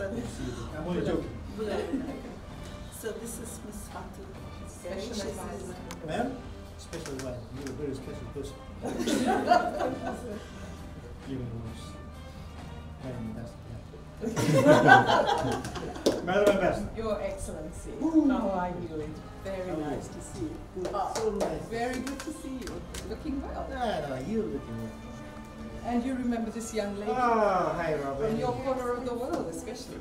I'm only joking. So this is Miss Fatu. Special advisor. Ma'am? Special advisor. You're a very special person. Even worse. Madam Ambassador. Your Excellency, how are you? Very nice to see you. So nice. Very good to see you. Looking well. No, you're looking well. And you remember this young lady? Oh, hi, Robin. From your corner of the world, especially.